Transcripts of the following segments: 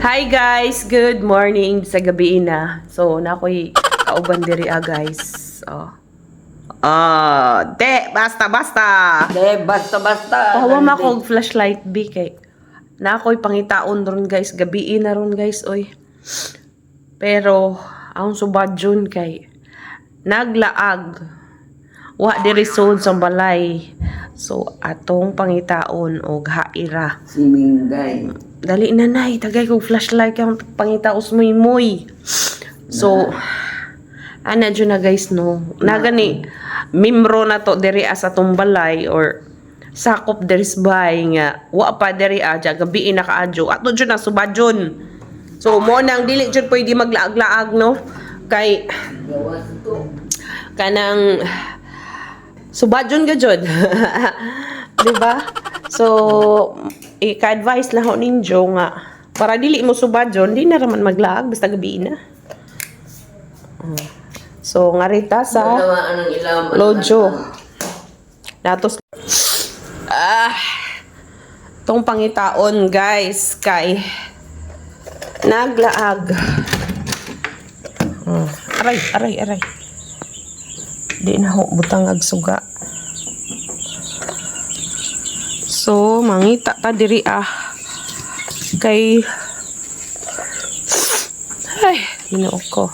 Hi guys, good morning sa gabi na. So nakoy kauban diri guys. Oh. Basta. Basta. Pahawa ma ko og flashlight bi kay nakoy pangitaon ron guys, gabi na ron guys oy. Pero ang subadyon kay naglaag. Wa diri sud sa balay. So atong pangitaon og haira. Simingay. Dali na nay, tagay kong flashlight kang pangitaos muy. So, ana dyan na guys no. Nagani, mimro na to diri sa tumbalay or sakop diri bay nga. Wa pa diri dya, gabi na kaadyo. Ato dyan na, subadyon. So, mo nang dili dyan pwede maglaag-laag no. Kay, kanang, subadyon ka dyan. Diba? So, ika-advise lang ako ninyo nga para dili mo subadyon, di na raman maglaag basta gabi na. So, ngarita sa lojo. Natos tong pangitaon guys kay naglaag. Aray. Di na ho butang ag suga. So, mangita ta diri kay ay, ginoo ko.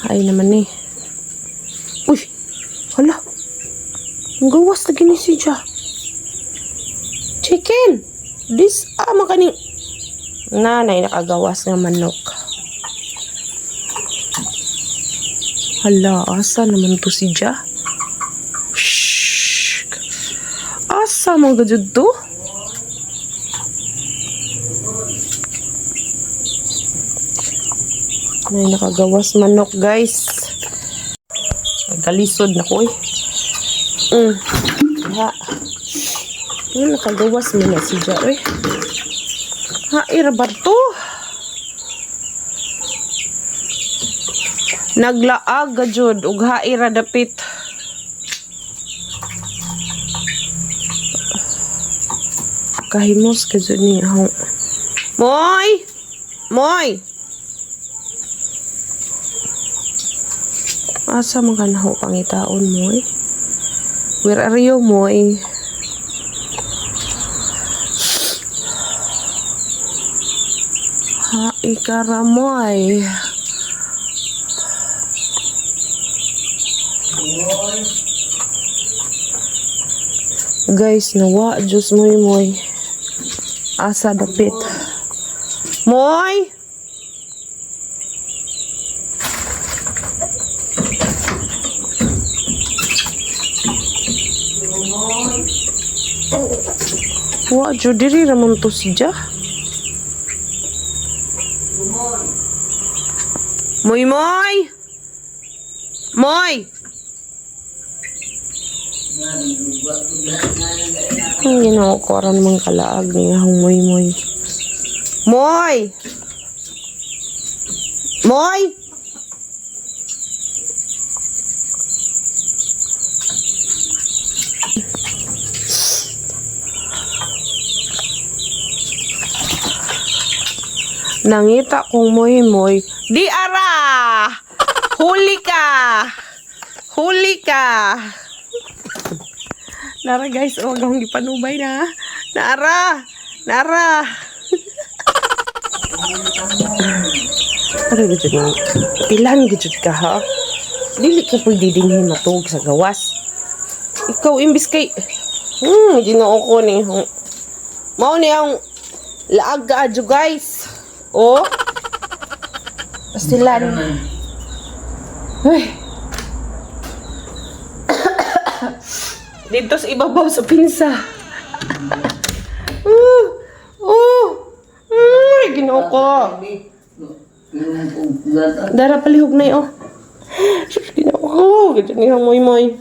Ay naman ni. Uy, hala. Ang gawas na gini siya. Chicken. This, makaning nanay nakagawas ng manok. Hala, asa naman to siya? Asa mo gajud to? May nakagawas manok guys. Galisod na ko eh. Nakagawas mo na siya eh. Irabar to. Naglaag gajud ug haira dapit. Kahimos ka dyan niya ako. Moy! Asa mo ka na ako pangitaon, Moy? Where are you, Moy? Ikara, Moy. Guys, nawa, Diyos Moy. Asa dapit. Moy! Wa jo diri ramon to siya. Moy! Ang ginaukoran mong kalaag niya ang Moy. Moy! Nangita kong Moy. Di ara! Huli ka! Nara guys, huwag akong gipanubay na. Nara! Ano gajud na? Ilan gajud ka ha? Dili ka pwede din matug sa gawas. Ikaw imbis kay ginoo ko ni. Mao ni ang laag ka adyo guys. Oh. Pastilan. Ay. Dito sa ibabaw sa pinsa. Ginoo ko. Dara palihog na oh. Ginoo ko. Gito ni Moy.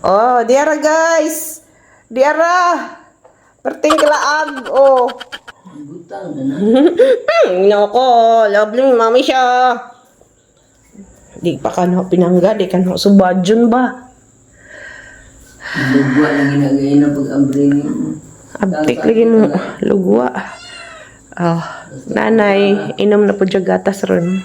Oh, diara guys. Perting kalaag. Oh. Nako, lovely mami siya. Di pa ka na pinangga, di ka na subadyon ba? Lugwa na ginagay na pag-abring mo. Abtik lagi mo. Lugwa. Oh, nanay, inom na po dyan gatas ron.